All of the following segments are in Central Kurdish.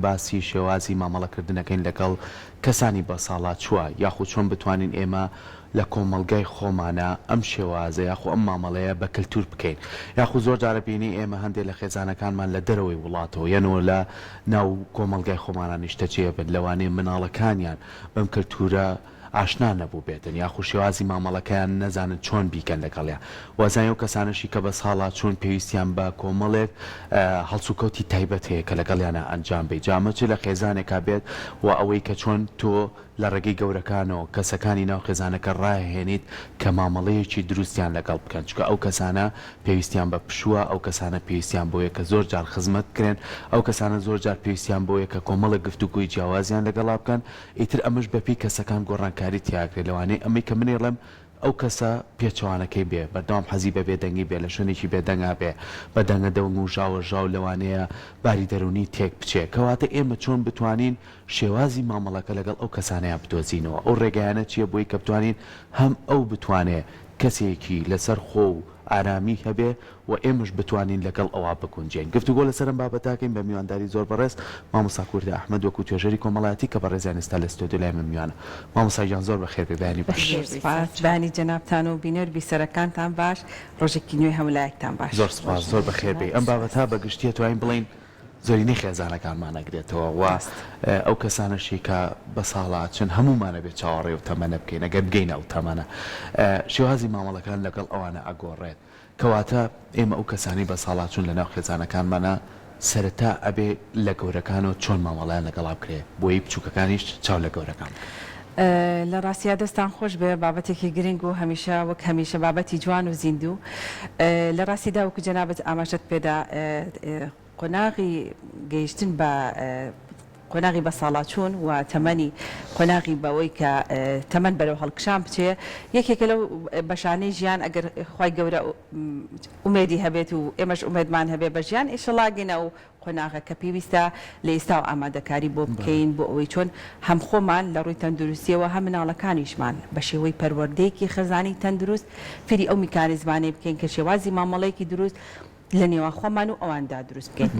باسی شێوازی مامەڵەکردنەکەین لەگەڵ کەسانی بە ساڵات چووە یاخود چۆن بتوانین ئێمە لە کۆمەلگای خۆمانە ئەم شێوازە یاخو ئەم مامەڵەیە بە کللتور بکەین یاخو زۆر جارە بینی ئێمە هەندێک لە خێزانەکانمان لە دەرەوەی وڵاتەوە یەنەوە لە ناو کۆمەلگای خۆمانە نیشتەچێ بن لەوانەیە مناڵەکانیان بەم کللتورە ئاشنا نەبوو بێتن یاخو شێوازی مامەڵەکەیان نەزانن چۆن بیکەن لەگەڵیان وازای ئەو کەسانشی کە بە ساڵات چۆن پێویستیان بە کۆمەڵێک هەڵسوکەوتی تایبەت هەیە کە لەگەڵیانە ئەنجام بێت جامەچ لە خێزانێکا بێت و ئەوەی کە چۆن تۆ لە ڕێگەی گەورەکانەوە کەسەکانی ناو خێزانەکە ڕاهێنیت کە مامەڵەیەکی دروستیان لەگەڵ بکەن چکە ئەو کەسانە پێویستیان بە پشووە ئەو کەسانە پێویستیان بۆیە کە زۆر جار خزمەت بکرێن ئەو کەسانە زۆر جار پێویستیان بۆیە کە کۆمەڵە گفتوگوی جیاوازیان لەگەڵا بکەن ئیتر ئەمەش بەپی کەسەکان گۆڕانکاری تیاگرێت لەوانەیە ئەمەی کە منێڵم ئەو کەسە پێچوانەکەی بێ بەردەوام حەزی بە بێدەنگی بێ لە شوێنێکی بێدەنگا بێ بە دەنگە دەنگ و ژاوە ژاو لەوانەیە باری دەرونی تێک بچێت کەواتە ئێمە چۆن بتوانین شێوازی مامەڵەکە لەگەڵ ئەو کەسانەیە بدۆزینەوە ئەو ڕێگەیانە چییە بۆی کە بتوانین هەم ئەو بتوانێت کەسێکی لەسەر خۆ و ئارامی هەبێ و ئێمەش بتوانین لەگەڵ ئەوە بکونجێن گفتوگۆ لەسەرم بابەتاکەین بە میوانداری زۆر بەڕێز مامۆستا کوردی ئەحمەد وەکو توێژەری کۆمەڵایەتی کە بەڕێزیان ئێستا لە ستۆدیۆ لای من میوانە مامۆستا گیان زۆر بەخێر بێ بانی جەنابتان و بینەر بیسەرەکانتان باش ڕۆژێکی نوێی هەمولایەکتان باش زۆر سپاس زۆر بەخێر بێ ئەم بابەتە بەگشتیە توانین بڵین زۆرینەی خێزانەکانمان ئەگرێتەوە و ئەو کەسانەشی کە بە ساڵات چن هەمومانە بێت چاوەڕێ و تەمەنە بکەین ئەگەر بگەینە ئەو تەمەنە شێوازی مامەڵەکان لەگەڵ ئەوانە ئەگۆڕێت کەواتە ئێمە ئەو کەسانی بە ساڵات چون لە ناو خێزانەکانمانە سەرەتا ئەبێ لە گەورەکانەوە چۆن مامەڵیان لەگەڵا بکرێ بۆی بچووکەکانیش چاو لە گەورەکان لە ڕاستیا دەستان خۆش بێ بابەتێکی گرنگ و هەمیشە وەک هەمیشە بابەتی جوان و زیندوو لە ڕاستیدا وەکو جەنابەت ئاماژەت پێدا قۆناغی گەیشتن بە قۆناغی بە ساڵاچوون و تەمەنی قۆناغی بەوەی کە تەمەن بەرەو هەڵکشان بچێ یەکێکە لەو بەشانەی ژیان ئەگەر خی گەورە ئومێدی هەبێت و ئێمەش ئومێدمان هەبێ بە ژیان ئیشەڵاگەینە و قۆناغە کە پێویستە لە ئێستا و ئامادەکاری بۆ بکەین بۆ ئەوەی چۆن هەم خۆمان لە ڕووی تەندروستیەوە هەم مناڵەکانیشمان بە شێوەی پەروەردەیەکی خەزانی تەندروست فری ئەو میکانیزمانەی بکەین کە شێوازی مامەڵەیەکی دروست لە نێوان خۆمان و ئەواندا دروست بکەین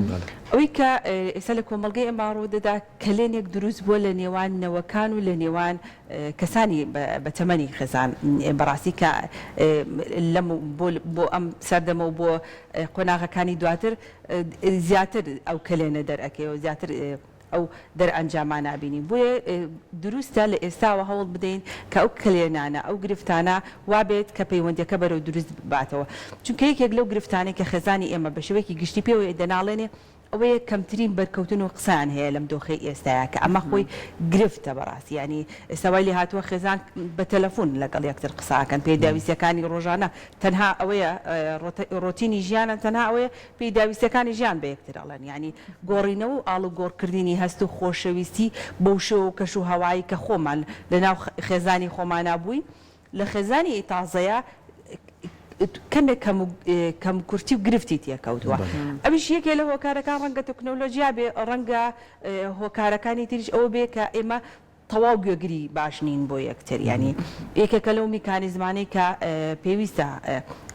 ئەوەی کە ئێستا لە کۆمەڵگەی ئەمە ڕوودەدا کلێنێک دروست بووە لە نێوان نەوەکان و لە نێوان کەسانی بە تەمەنی خێزان بەڕاستی کە بۆ ئەم سەردەمە و بۆ قۆناغەکانی دواتر زیاتر ئەو کلێنە دەرئەکەوە زیاتر ئەو دەرئەنجامان نابینی بۆیە دروستە لە ئێستاوە هەوڵ بدەین کە ئەو کلێنانە ئەو گرفتانە وابێت کە پەیوەندیەکە بەرەو دروست باتەوە چونکە یەکێک لەو گرفتانەی کە خێزانی ئێمە بە شێوەیەکی گشتی پێوە دەناڵێنێ ئەوەیە کەمترین بەرکەوتن و قسان هەیە لەم دۆخەی ئێستایا کە ئەمە خۆی گرفتە بەڕاستی ینی ئێستاوای لێ هاتووە خێزان بە تەلەفۆن لەگەڵ یەکتر قساکەن پێداویستەکانی ڕۆژانە تەنها ئەوەیە ڕۆتینی ژیانە تەنها ئەوەیە پێداویستەکانی ژیان بە یەکتر ئەڵێن ینی گۆڕینەوە و ئاڵوگۆڕکردنی هەست و خۆشەویستی بەو شێوە و کەش و هەوایی کە خۆمان لەناو خێزانی خۆمانە بووین لە خێزانی تازەیە کەمێک کەم کورتی و گرفتی تێکەوتووە ئەویش یەکێ لە هۆکارەکان ڕەنگە تەکنۆلۆژیا بێ ڕەنگە هۆکارەکانی تریش ئەوە بێ کە ئێمە تەواو گوێگری باش نین بۆ یەکتر ینی یەکێکە لەو میکانیزمانەی کە پێویستە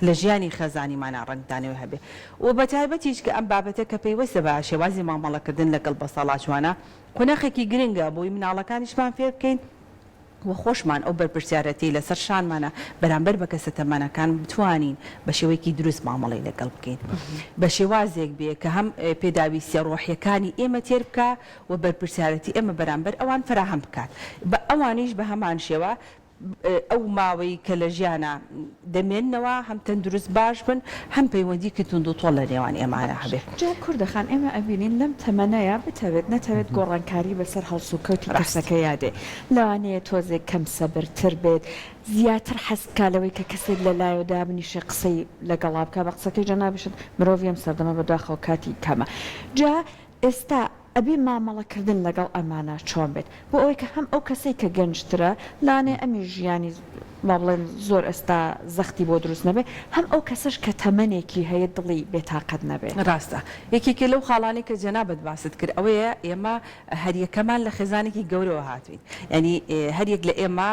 لە ژیانی خەزانیمانە ڕەنگدانەوە هەبێ و بە تایبەتیش کە ئەم بابەتە کە پێویستە بە شێوازی مامەڵەکردن لەگەڵ بە ساڵاچوانە قۆناغێکی گرنگە بۆی مناڵەکانیشمان فێر بکەین و خۆشمان ئەو بەرپرسیارەتی لەسەر شانمانە بەرامبەر بە کەسە تەمەنەکان بتوانین بە شێوەیەکی دروست مامەڵەی لەگەڵ بکەین بە شێوازێک بێ کە هەم پێداویستە ڕۆحیەکانی ئێمە تێر بکە و بەرپرسیارەتی ئێمە بەرامبەر ئەوان فراهەم بکات بە ئەوانیش بە هەمان شێوە ئەو ماوەی کە لە ژیانە دەمێننەوە هەم تەندروست باش بن هەم پەیوەندی کتتون و تۆڵ لە نێوان ئێمانە هەبێت جا کوردەخان ئێمە ئەبینین لەم تەمەنەیە بتەوێت نەتەوێت گۆڕانکاری بەسەر هەڵسو و کەوتی کەسەکە یادێ لەوانەیە تۆزێک کەم سەبرتر بێت زیاتر حەزکالەوەی کە کەسێک لە لایەوەدا بنیشە قسەی لەگەڵا بکە بە قسەکەی جەنابشت مرۆڤ ئەم سەردەمە بەداخەوە کاتی کەمە جا ئێستا ئەبێ مامەڵەکردن لەگەڵ ئەمانە چۆن بێت بۆ ئەوەی کە هەم ئەو کەسەی کە گەنجترە لاانێ ئەمی ژیانی با بڵێن زۆر ئێستا زەختی بۆ دروست نەبێ هەم ئەو کەسش کە تەمەنێکی هەیە دڵی بێتاقەت نەبێت ڕاستە یەکێکە لەو خاڵانی کە جەنابەت باست کرد ئەوەیە ئێمە هەریەکەمان لە خێزانێکی گەورەوە هاتوین ینی هەریەک لە ئێمە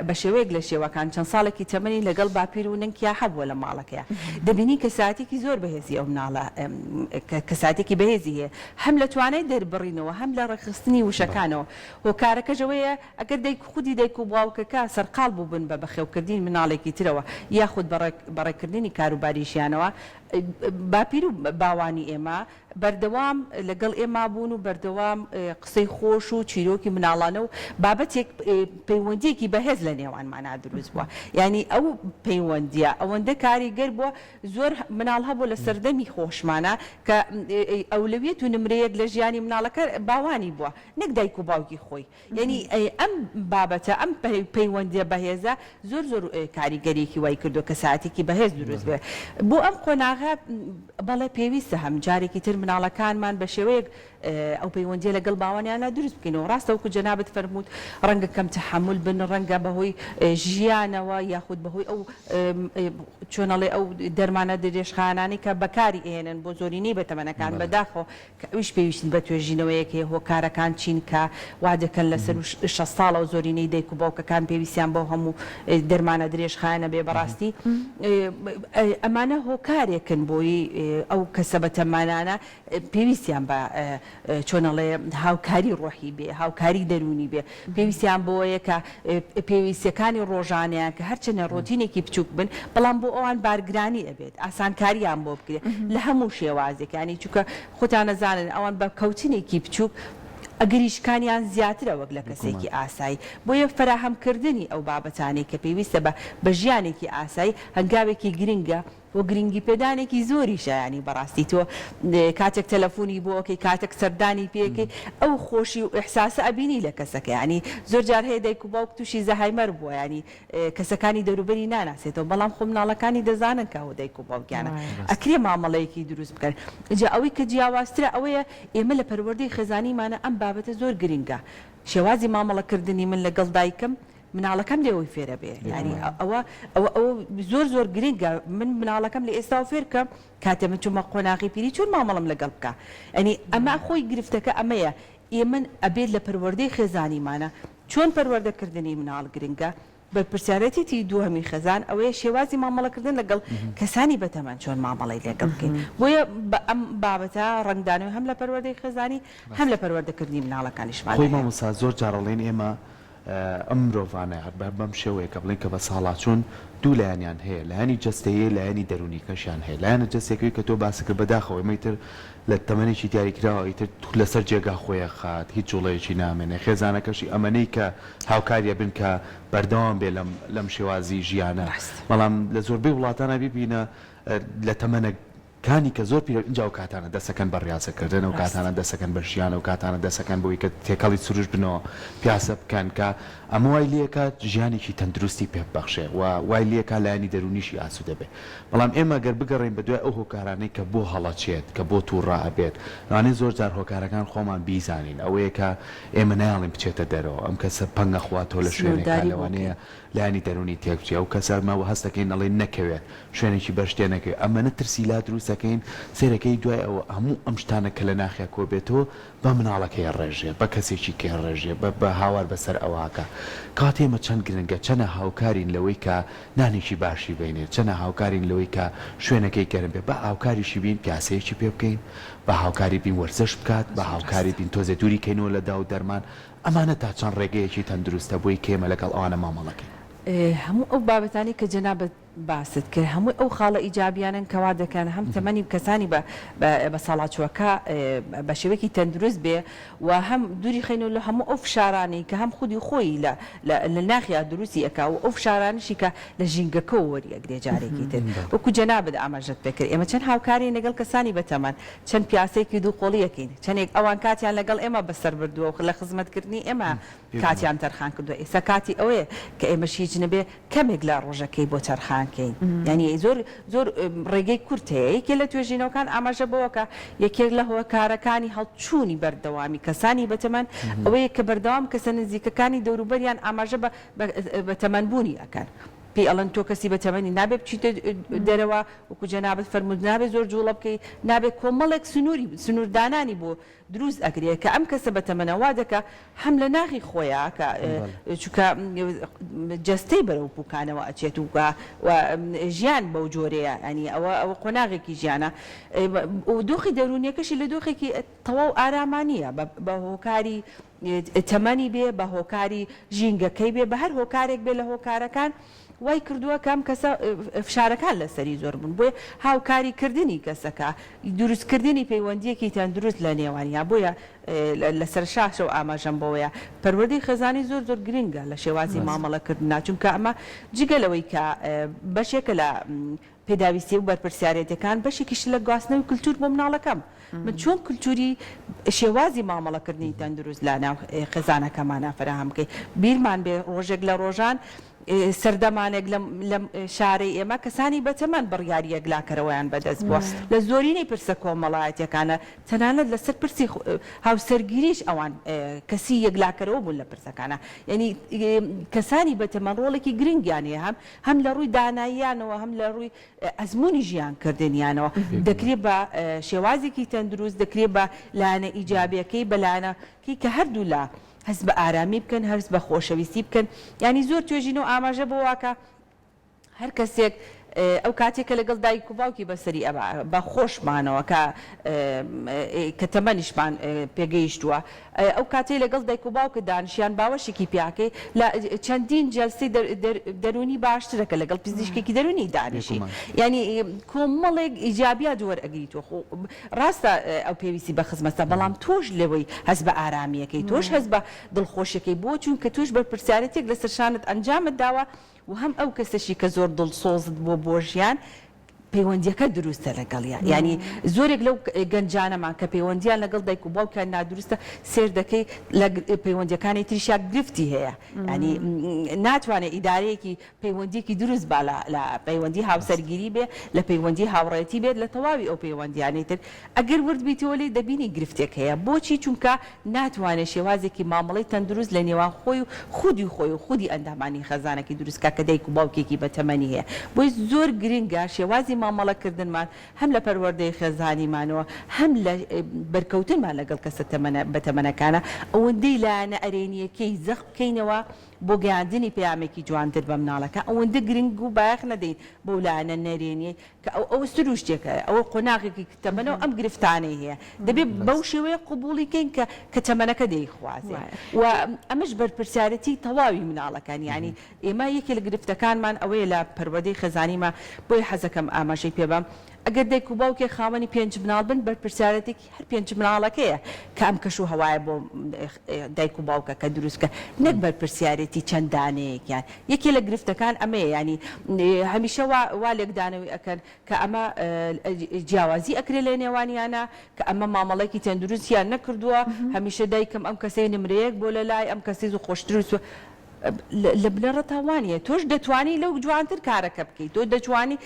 بە شێوەیەک لە شێوەکان چەند ساڵێکی تەمەنی لەگەڵ باپیر و ننکیا هەبووە لە ماڵەکەیە دەبینی کە ساعتێکی زۆر بەهێزی ئەو مناڵە کەساتێکی بەهێزی هەیە هەم لە توانای دەربڕینەوە هەم لە ڕێخستنی وشەکانەوە هۆکارەکەژەوەیە ئەگەر خودی دایک و باوکەکە سەرقاڵ بووبن بە بەخێوکردنی مناڵێکی ترەوە یاخود بەڕێکردنی کاروباریشیانەوە باپیر و باوانی ئێمە بەردەوام لەگەڵ ئێمە بوون و بەردەوام قسەی خۆش و چیرۆکی مناڵانە و بابەتێک پەیوەندیەکی بەهێز لە نێوانمانە دروست بووە ینی ئەو پەیوەندیە ئەوەندە کاریگەر بووە زۆر مناڵ هەبوو لە سەردەمی خۆشمانە کە ئەولەویەت و نمرەیەک لە ژیانی مناڵەکە باوانی بووە نەک دایک و باوکی خۆی یعنی ئەم بابەتە ئەم پەیوەندیە بەهێزە زۆر زۆر کاریگەریەکی وای کردو کە ساعتێکی بەهێز دروست بێ بۆ ئەم قۆناغە بەڵێ پێویستە هەم جارێکی تر مناڵەکانمان بە شێوەیەک ئەو پەیوەندیە لەگەڵ باوانیانە دروست بکەینەوە ڕاستە وەکو جەنابەت فەرمووت ڕەنگە کەم تەحمل بن ڕەنگە بەهۆی ژیانەوە یاخود بەهۆی ئەو چۆنەڵێ ئەو دەرمانە درێژخانانی کە بەکاری ئێنن بۆ زۆرینەی بەتەمەنەکان بەداخۆ کە ئەویش پێویست بە توێژینەوەیەک هەیە هۆکارەکان چین کە وا دەکەن لەسەر 6 ساڵە و زۆرینەی دایک و باوکەکان پێویستیان بۆ هەموو دەرمانە درێژخانە بێ بەڕاستی ئەمانە هۆکارێکن بۆی ئەو کەسە بەتەمانانە پێویستیان بە چۆنەڵێ هاوکاری ڕۆحی بێ هاوکاری دەرونی بێ پێویستیان بۆیە کە پێویستیەکانی ڕۆژانیان کە هەرچەنە ڕۆتینێکی بچووک بن بەڵام بۆ ئەوان بارگرانی ئەبێت ئاسانکاریان بۆ بکرێت لە هەموو شێوازێکانی چونکە خۆتان نەزانن ئەوان بە کەوتنێکی بچووک ئەگەریشکانیان زیاترە وەک لە کەسێکی ئاسایی بۆیە فراهەمکردنی ئەو بابەتانەی کە پێویستە بە ژیانێکی ئاسایی هەنگاوێکی گرنگە و گرنگی پێدانێکی زۆری شایانی بەڕاستی تۆ کاتێک تەلەفۆنی بۆ ئۆکەی کاتێک سەردانی پێکەی ئەو خۆشی و ئیحساسە ئەبینی لە کەسەکە ینی زۆر جار هەیە دایک و باوک تووشی زەهایمەر بووە ینی کەسەکانی دەوروبەری ناناسێتەوە بەڵام خۆ مناڵەکانی دەزانن کە ئەو دایک و باوکیانە ئەکرێ مامەڵەیەکی دروست بکەن جا ئەوەی کە جیاوازترە ئەوەیە ئێمە لە پەروەردەی خێزانیمانە ئەم بابەتە زۆر گرنگە شێوازی مامەڵەکردنی من لەگەڵ دایکم مناڵەکەم لێەوەی فێرە بێ ینی ئەوە زۆر زۆر گرنگە من مناڵەکەم لە ئێستا فێرکەم کاتێ من چوومە قۆناغی پیری چۆن مامەڵم لەگەڵ بکە ئەنی ئەمە خۆی گرفتەکە ئەمەیە ئێمە ئەبێت لە پەروەردەی خێزانیمانە چۆن پەروەردەکردنی مناڵ گرنگە بە پرسیارەتێتی دووهەمی خێزان ئەوەیە شێوازی مامەڵەکردن لەگەڵ کەسانی بەتەمەن چۆن مامەڵی لەگەڵ بکەین بۆیە ئەم بابەتە ڕنگدانەوە هەم لە پەروەردەی خێزانی هەم لە پەروەردەکردنی مناڵەکانیشمان خۆی مامۆستا زۆر جارەڵێن ئێمە ئەم مرۆڤانە بەم شێوەیە کە بڵێن کە بە ساڵات چۆن دوو لایەنیان هەیە لایەنی جەستەیە لایەنی دەرونی کەشیان هەیە لایەنە جەستێکی کە تۆ باسی کرد بەداخەوە ئەمەیتر لە تەمەنێکی دیاریکراوە ئیتر لەسەر جێگا خۆیە خات هیچ جوڵەیەکی نامێنێ خێزانەکەشی ئەمەنەی کە هاوکاریە بن کە بەردەوام بێ لەم شێوازی ژیانە بەڵام لە زۆربەی وڵاتانە ببینە لە تەمەنە کانی کە زۆر اینجا و کاتانە دەسەکەن بە ڕاستەکردن و کاتانە دەسەکەن بە ژیان و کاتانە دەسەکەن بۆی کە تێکەڵی سروش بنەوە پیاسە بکەن کە ئەمە وای لێکە ژیانێکی تەندروستی پێبەخشێ و وای لێکە لایەنی دەرونیشی ئاسوودە بێ بەڵام ئێمە گەر بگەڕین بە دوای ئەو هۆکارانەی کە بۆ هەڵەچێت کە بۆ تووڕا ئەبێت لەوانەیە زۆر جار هۆکارەکان خۆمان بیزانین ئەوەیە کە ئێمە نایڵین بچێتە دەرەوە ئەم کەسە پەنگە خواتەوە لە شوێنێکا لەوانەیە لایەنی دەرونی تێکچی ئەو کەسەمەوە هەستەکەین ئەڵێ نەکەوێت شوێنێکی بەشتێ نەکەوێت ئەمە نەترسی لا دروستەکەین سێرەکەی دوای ئەوە هەموو ئەم شتانە کە لە ناخیا کۆبێتەوە بە مناڵەکەی ڕێژێ بە کەسێکی کێ ڕێژێ بە هاوار بەسەر ئەوواکە کاتێمە چەند گرنگە چەنە هاوکارین لەوەی کە نانێکی باشی بینێت چەنە هاوکارین لەوەی کە شوێنەکەی گەرم بێ بە هاوکاریشی بین پیاسەیەکی پێ بکەین بە هاوکاری بین وەرزش بکات بە هاوکاری بین تۆزێ دووری کەینەوە لە داو دەرمان ئەمانە تا چەند ڕێگەیەکی تەندروستە بۆی کێمە لەگەڵ ئەوانە مامەڵەکەین هەموو ئەو بابەتانی کە جەنابەت باست کرد هەمووی ئەو خاڵە ئیجابیانن کەوا دەکەن هەم تەمەنی کەسانی بە ساڵاتچوەکە بە شێوەیەکی تەندروست بێ و هەم دووری خەینەوە لە هەموو ئەو فشارانی کە هەم خودی خۆی لە ناخیا دروستی ئەکا و ئەو فشارانشی کە لە ژینگەکەەوە وەریەگرێ جارێکی تر وەکو جەنابەت ئاماژەت پێکرد ئێمە چەند هاوکاری لەگەڵ کەسانی بەتەمەن چەند پیاسەیەکی دووقۆڵیەکەین چەندێک ئەوان کاتیان لەگەڵ ئێمە بەسەر بردووە لە خزمەتکردنی ئێمە کاتیان تەرخان کردووە ئێستا کاتی ئەوەیە کە ئێمەش هیچ نەبێ کەمێک لە ڕۆژەکەی بۆ تەرخان کەین ینی زۆر ڕێگەی کورت هەیە یەکێ لە توێژینەوەکان ئاماژە بەوەکە یەکێک لە هۆکارەکانی هەڵچوونی بەردەوامی کەسانی بەتەمەن ئەوەیە کە بەردەوام کەسە نزیکەکانی دەوروبەریان ئاماژە بە تەمەنبوونی ئەکەن پێی ئەڵەن تۆ کەسی بە تەمەنی نابێت بچیتە دەرەوە وەکو جەنابەت فەرموود نابێت زۆر جوڵە بکەیت نابێت کۆمەڵێک سنووردانانی بۆ دروست ئەکرێت کە ئەم کەسە بە تەمەنەوا دەکە هەم لە ناخی خۆیان کە چونکە جەستەی بەرەو پوکانەوە ئەچێت و ژیان بەو جۆرەیە ینی ئەوە قۆناغێکی ژیانە دۆخی دەرونیەکەشی لە دۆخێکی تەواو ئارامانیە بە هۆکاری تەمەنی بێ بە هۆکاری ژینگەکەی بێ بە هەر هۆکارێک بێ لە هۆکارەکان وای کردووە کەم کەسە فشارەکان لەسەری زۆر بوون بۆیە هاوکاریکردنی کەسەکە دروستکردنی پەیوەندیەکی تەندروست لە نێوانیا بۆیە لەسەر شاشە و ئاماژەم بەوەیە پەروەردەی خەزانی زۆر گرنگە لە شێوازی مامەڵەکردنا چونکە ئەمە جگەلەوەی کە بەشێکە لە پێداویستی و بەرپرسیارەتەکان بەشێکیش لە گواستنەوەی کولتور بۆ مناڵەکەم من چۆن کولتوری شێوازی مامەڵەکردنی تەندروست لە ناو خێزانەکەمانە فراهم بکەین بیرمان بێ ڕۆژێک لە ڕۆژان سەردەمانێک لە شارەی ئێمە کەسانی بەتەمەن بڕیاری یەکلاکەرەوەیان بەدەست بووە لە زۆرینەی پرسە کۆمەڵایەتیەکانە تەنانەت لەسەر پرسی هاوسەرگیریش ئەوان کەسی یەکلاکەرەوە بوون لە پرسەکانە یعنی کەسانی بەتەمەن ڕۆڵێکی گرنگیان هەیە هەم لە ڕووی داناییانەوە هەم لە ڕووی ئەزمموی ژیانکردنیانەوە دەکرێت بە شێوازێکی تەندروست دەکرێت بە لایەنە ئیجابیەکەی بە لایەنەکەی کە هەردوو لە هەست بە ئارامی بکەن هەرس بە خۆشەویستی بکەن ینی زۆر توێژینەوە ئاماژە بۆ واکە هەر کەسێک ئەو کاتێکە لەگەڵ دایک و باوکی بەسەری بە خۆشمانەوە کە تەمەنیشمان پێگەیشتووە ئەو کاتێ لەگەڵ دایک و باوکە دانیشیان باوەشێکی پیاکەی لە چەندین جەلسەی دەرونی باشترەکە لەگەڵ پزیشکێکی دەرونی دانیشی ینی کۆمەڵێک ئیجابیا دووەرئەگریتوە ڕاستە ئەو پێویستی بە خزمەتە بەڵام تۆش لەوەی هەست بە ئارامیەکەی تۆش هەست بە دڵخۆشیەکەی بۆ چونکە توش بەرپرسیارەتێک لەسەر شانت ئەنجامت داوە و هەم ئەو کەسەشی کە زۆر دڵسۆزت بۆ ژیان پەیوەندیەکە دروستە لەگەڵیا ینی زۆرێک لەو گەنجانەمان کە پەیوەندیان لەگەڵ دایک و باوکیان نادروستە سێر دەکەی لە پەیوەندیەکانی تریشیا گرفتی هەیە ینی ناتوانێت ئیدارەیەکی پەیوەندیەکی دروست با لە پەیوەندی هاوسەرگیری بێ لە پەیوەندی هاوڕێتی بێت لە تەواوی ئەو پەیوەندیانەی تر ئەگەر ورد بیتەوە لێ دەبینی گرفتێک هەیە بۆچی چونکە ناتوانێت شێوازێکی مامەڵەی تەندروست لە نێوان خۆی و خودی ئەندامانی خەزانێکی دروستکە کە دایک و باوکێکی بەتەمەنی هەیە بۆی زۆر گرنگە شێوازی مامەڵەکردنمان هەم لە پەروەردەی خێزانیمانەوە هەم لە بەرکەوتنمان لەگەڵ کەسە بەتەمەنەکانە ئەوەندەی لایەنە ئەرێنیەکەی زەخ بکەینەوە بۆ گەیاندنی پەیامێکی جوانتر بە مناڵەکە ئەوەندە گرنگ و باەخ نەدەین بۆ لایەنە نەرێنیە کە ئەوە سروشتێکە ئەوە قۆناغێکی تەمەنەوە ئەم گرفتانەی هەیە دەبێت بەو شێوەیە قبوڵیکەین کە تەمەنەکە دەیخوازێ و ئەمەش بەرپرسیارەتی تەواوی مناڵەکان ینی ئێمە یەکێ لە گرفتەکانمان ئەوەیە لە پەروەردەی خێزانیمە بۆی حەزەکەم ئاماژەی پێبەم ئەگەر دایک و باوکێ خاوەنی 5 مناڵ بن بەرپرسیارەتێکی هەر 5 مناڵەکەیە کە ئەم کەش و هەوایە بۆ دایک و باوکە کە دروستکە نەک بەرپرسیارەتی چەندانەیەکیان یەکێ لە گرفتەکان ئەمەیە ینی هەمیشە وا لێکدانەوەی ئەکەن کە ئەمە جیاوازی ئەکرێ لە نێوانیانە کە ئەمە مامەڵێکی تەندروستیان نەکردووە هەمیشە دایکم ئەم کەسەی نمرەیەک بۆ لە لای ئەم کەسی زوو خۆشتروست لە بنەڕە تاوانیە تۆش دەتوانی لەو جوانتر کارەکە بکەیت تۆ دەتوانی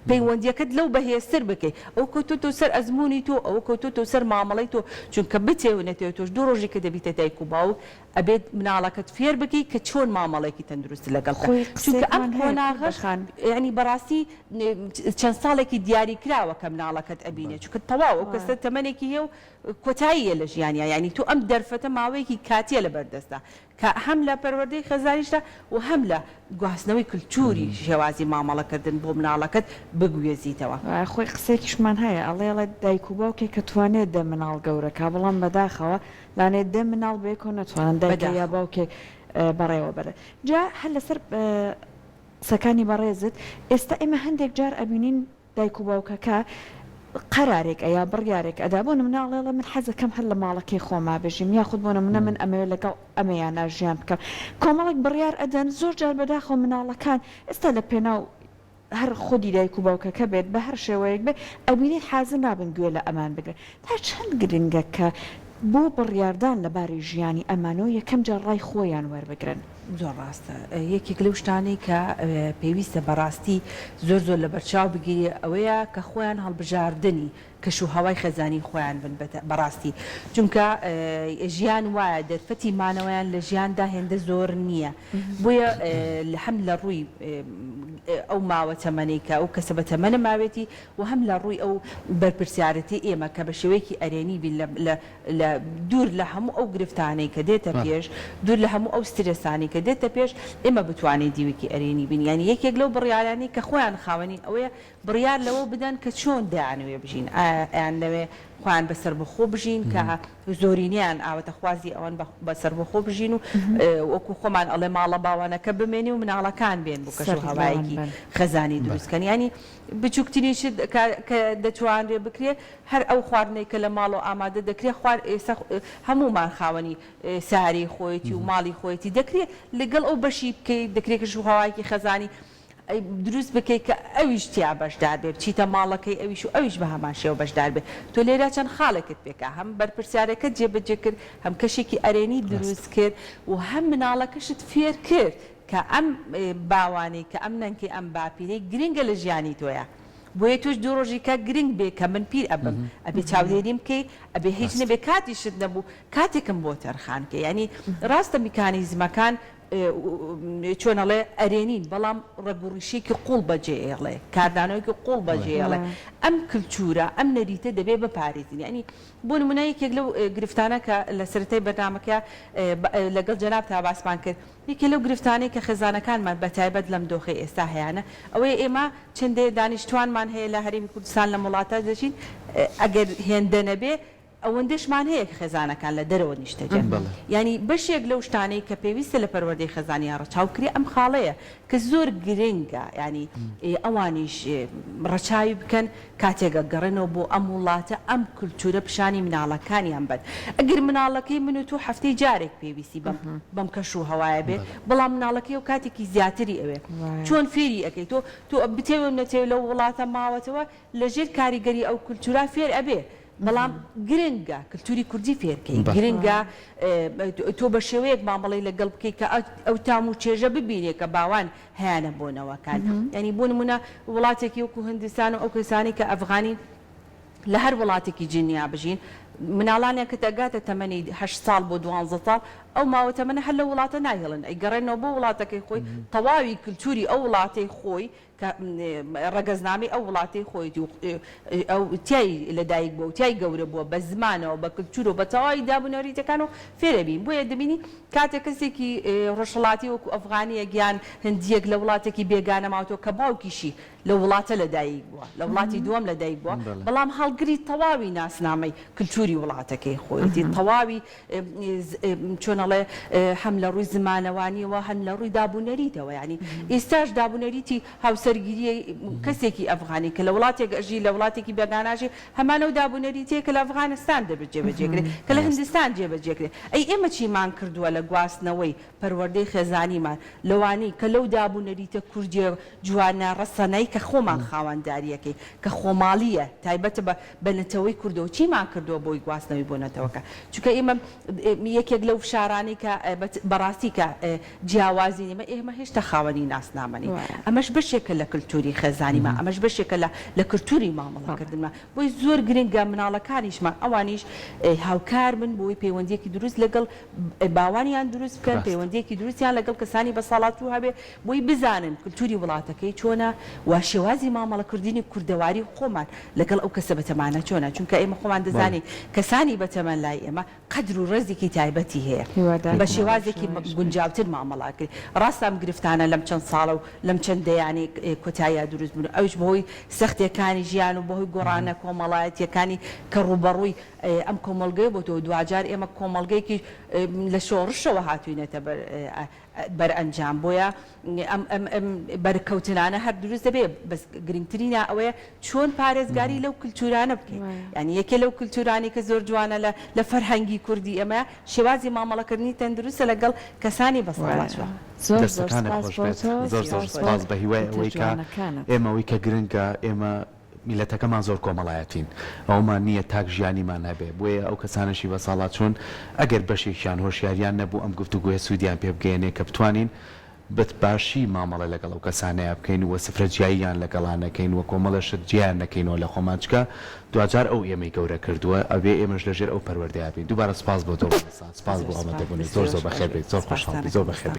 پەیوەندیەکەت لەو بەهێزتر بکەیت ئەو کەوتۆ سەر ئەزمموی تۆ ئەو کەوتۆ سەر مامەڵی تۆ چونکە بتێونێتەوە تۆش دوو ڕۆژی کە دەبیتە دایک و باوک ئەبێت مناڵەکەت فێر بکەیت کە چۆن مامەڵێکی تەندروست لەگەڵ چونکە ئەم کۆناغەش ینی بەڕاستی چەند ساڵێکی دیاری کراوە کە مناڵەکەت ئەبینێت چونکە تەواو ئەو کەسە تەمەنێکی هەیە و کۆتاییە لە ژیانیا ینی تۆ ئەم دەرفەتە ماوەیەکی کاتیە لە بەردەستە کە هەم لە پەروەردەی خەزانیشدا و هەم لە گواستنەوەی کللتوری شێوازی مامەڵەکردن بۆ مناڵەکەت بگوێزیتەوە خۆی قسێکیشمان هەیە ئەڵێڵە دایک و باوکێک کە توانێت دە مناڵ گەورەکە بەڵام بەداخەوە لانێت دە مناڵ بێک و نەتوانن دایک یا باوکێک بەڕێوە بەرە جا هەر لەسەر قسەکانی بەڕێزت ئێستا ئێمە هەندێک جار ئەبینین دایک و باوکەکە قرارێک ئەیا بڕیارێک ئەدا بۆ مناڵێڵە من حەزەکەم هەر لە ماڵەکەی خۆما بژیم یاخود بۆ نمونە من ئەمەوێت لەگەڵ ئەمەیانە ژیان بکەم کۆمەڵێک بڕیار ئەدەن زۆر جار بەداخەوە مناڵەکان ئێستا لە پێناو هەر خودی دایک و باوکەکە بێت بە هەر شێوەیەک بێت ئەبینێت حازر نابن گوێ لە ئەمان بگرن تا چەند گرنگە کە بۆ بڕیاردان لەبارەی ژیانی ئەمانەوە یەکەم جار ڕای خۆیان وەربگرن زۆر ڕاستە یەکێک لەو شتانەی کە پێویستە بەڕاستی زۆر لە بەرچاو بگیری ئەوەیە کە خۆیان هەڵبژاردننی کەش و هەوای خەزانی خۆیان بن بەڕاستی چونکە ژیان وایە دەرفەتی مانەوەیان لە ژیاندا هێندە زۆر نییە بۆیە هەم لە ڕووی ئەو ماوە تەمەنێکە ئەو کەسە بە تەمەنە ماوێتی و هەم لە ڕووی ئەو بەرپرسیارەتی ئێمە کە بە شێوەیەکی ئەرێنی بین لە دوور لە هەموو ئەو گرفتانەی کە دێتە پێش دوور لە هەموو ئەو سترسانی کە دێتە پێش ئێمە بتوانین دیوێکی ئەرێنی بین یعنی یەکێک لەو بڕیارانی کە خۆیان خاوەنی ئەوەیە بڕیار لەوە بدەن کە چۆن دەیانوێ بژین ئەیان لەوێ خۆیان بەسەر بەخۆ بژین کە زۆرینیان ئاوەتە خوازی ئەوان بەسەر بەخۆ بژین و وەکو خۆمان ئەڵێ ماڵە باوانەکە بمێنی و مناڵەکان بێن بۆ کەش و هەوایەکی خەزانی دروستکەن ینی بچووکترینش کە دەتوانرێ بکرێت هەر ئەو خواردنەی کە لە ماڵ و ئامادە دەکرێت ئێستا هەمومان خاوەنی ساری خۆیەتی و ماڵی خۆیەتی دەکرێت لەگەڵ ئەو بەشی بکەیت دەکرێت کەش و هەوایەکی خەزانی دروست بکەیت کە ئەویش تیا بەشدار بێ بچیتە ماڵەکەی ئەویش و ئەویش بە هەمان شێوە بەشدار بێ تۆ لێرە چەند خاڵێکت پێکە هەم بەرپرسیارەکەت جێبەجێ کرد هەم کەشێکی ئەرێنی دروست کرد و هەم مناڵەکەشت فێر کرد کە ئەم باوانەی کە ئەم نەنکی ئەم باپیرەی گرنگە لە ژیانی تۆیە بۆیە توش دوو ڕۆژی کە گرنگ بێ کە من پیر ئەبم ئەبێ چاودێریم بکەی ئەبێ هیچ نەبێ کاتیشت نەبوو کاتێکم بۆ تەرخانکە ینی ڕاستە میکانیزمەکان چۆنەڵێ ئەرێنین بەڵام ڕێگوڕیشێکی قوڵ بەجێڵێ کاردانەوەیکی قوڵ بەجێڵێ ئەم کللتورە ئەم نەریتە دەبێ بپارێزین ینی بۆ نمونە یەکێک لەو گرفتانە کە لە سەرەتای بەرنامەکە لەگەڵ جەناب تا باسمان کرد یەکێ لەو گرفتانەی کە خێزانەکانمان بەتایبەت لەم دۆخی ئێستا هەیەە ئەوەیە ئێمە چندێ دانیشتوانمان هەیە لە هەرێمی کوردستان لە وڵاتە دەچین ئەگەر هێندە نەبێ ئەوەندەشمان هەیە خێزانەکان لە دەرەوە نیشتەجێن ینی بەشێک لەو شتانەی کە پێویستە لە پەروەردەی خەزانیان ڕەچاوکری ئەم خاڵەیە کە زۆر گرنگە ینی ئەوانیش ڕەچاوی بکەن کاتێکە گەڕێنەوە بۆ ئەم وڵاتە ئەم کللتورە پیشانی مناڵەکانیان بەد ئەگەر مناڵەکەی من و تو هەفتەی جارێک پێویستی بەم کەش و هەوایە بێ بەڵام مناڵەکەی و کاتێکی زیاتری ئەوێ چۆن فێری ئەەکەی تۆ بتێوە نەتێو لەو وڵاتە ماوەتەوە لەژێر کاریگەری ئەو کللتورا فێر ئەبێ بەڵام گرنگە کللتوری کوردی فێرکەی گرنگە تۆ بە شێوەیەک مامەڵی لەگەڵ بکەی کە ئەو تام و چێژە ببینێ کە باوان هیانە بۆنەوەکان ینی بۆ نمونە وڵاتێکی وەکو هندستان و ئەو کەسانی کە ئەفغانی لە هەر وڵاتێکی جنیا بژین مناڵانیان کە دەگاتە تەمەنی 8 ساڵ بۆ 12 ساڵ ئەو ماوە تەمەنە هەر لە وڵاتە ناهێڵن ئەیگەڕێنەوە بۆ وڵاتەکەی خۆی تەواوی کللتوری ئەو وڵاتەی خۆی ڕەگەزنامی ئەو وڵاتی خۆی ئەو تای لەدایک بووە و تای گەورە بووە بە زمانەوە بە کللتور و بە تەواوی دابوونەریتەکان و فێرەبین بۆیە دەبینی کاتێک کەسێکی ڕۆژهڵاتی وەکو ئەفغانیە گیان هەندیەک لە وڵاتێکی بێگانە ماوەتەوە کە باوکیشی لە وڵاتە لەدایک بووە لە وڵاتی دووەم لەدایک بووە بەڵام هەڵگری تەواوی ناسنامەی کللتوری وڵاتەکەی خۆیەتی تەواوی چۆنەڵێ هەم لە ڕووی زمانەوانیەوە هەم لە ڕووی دابوونەریتەوە ینی ئێستاش دابوونەریتی هاوسەرگیری کەسێکی ئەفغانی کە لە وڵاتێک ئەژی لە وڵاتێکی بێگاناژی هەمانە و دابوونەریتەیە کە لە ئەفغانستان دەبێت جێبەجێکرێت کە لە هندستان جێبەجێکرێت ئەی ئێمە چیمان کردووە لە گواستنەوەی پەروەردەی خێزانیمان لەوانەی کە لەو دابوونەریتە کوردیە جوانە ڕەسەنایی کە خۆمان خاوەنداریەکەی کە خۆماڵیە تایبەتە بە نەتەوەی کوردەوە چیمان کردووە بۆی گواستنەوەی بۆ نەتەوەکە چونکە ئێمە یەکێک لەو شارانی کە بەڕاستی کە جیاوازی نیمە ئێمە هێشتا خاوەنی ناسنامەنی ئەمەش بەشێکە لە کللتوری خێزانیمان ئەمەش بەشێکە لە کللتوری مامەڵەکردنمان بۆی زۆر گرنگە مناڵەکانیشمان ئەوانیش هاوکار من بۆی پەیوەندیەکی دروست لەگەڵ باوانیان دروست بکەن پەیوەندیەکی دروستیان لەگەڵ کەسانی بە ساڵات و هەبێ بۆی بزانن کللتوری وڵاتەکەی چۆنە و شێوازی مامەڵەکردنی کوردەواری خۆمان لەگەڵ ئەو کەسە بەتەمانە چۆنە چونکە ئێمە خۆمان دەزانی کەسانی بەتەمەن لای ئێمە قەدر و ڕێزێکی تایبەتی هەیە بە شێوازێکی گونجاوتر مامەڵاکرد ڕاستام گرفتانە لەم چەند ساڵە و لەم چەند دەیانی کۆتاییە دروست بوون ئەوش بەهۆی سەختیەکانی ژیان و بەهۆی گۆڕانە کۆمەڵایەتیەکانی کە ڕوبەڕووی ئەم کۆمەڵگەی بۆ تۆ دوجار ئێمە کۆمەڵگەیەکی لە شۆڕشەوە هاتوینێتە بەرئەنجام بۆیە ئەم بەرکەوتنانە هەر دروست دەبێ بەس گرنگترینە ئەوەیە چۆن پارێزگاری لەو کللتورانە بکەین ینی یەکێ لەو کللتورانی کە زۆر جوانە لە فەرهەنگی کوردی ئێمە شێوازی مامەڵەکردنی تەندروستە لەگەڵ کەسانی بەسەڵاتوە دەستەکانی خۆش بێت زۆر زۆر سپاس بە هیوای ئەوەی کە ئێمەوەی کە گرنگە ئێمە میلەتەکەمان زۆر کۆمەڵایەتین ئەومان نییە تاک ژیانیمان هەبێ بۆیە ئەو کەسانشی بە ساڵات چوون ئەگەر بەشێکیان هۆشیاریان نەبوو ئەم گفتوگوێ سوودیان پێ بگەێنێ کە بتوانین باشی مامەڵە لەگەڵ ئەو کەسانەیە بکەین وە سفرە جیاییان لەگەڵانەکەین وە کۆمەڵەشت جیان نەکەینەوە لە خۆمانچکە دوجار ئەو ئێمەی گەورە کردووە ئەوێ ئێمەش لەژێر ئەو پەروەردەیە بین دووبارە سپاس بۆ تۆ سپاس بۆ ئەمەدەبوونی زۆر بەخێر بێت زۆر خۆشحاڵی زۆر بەخێر.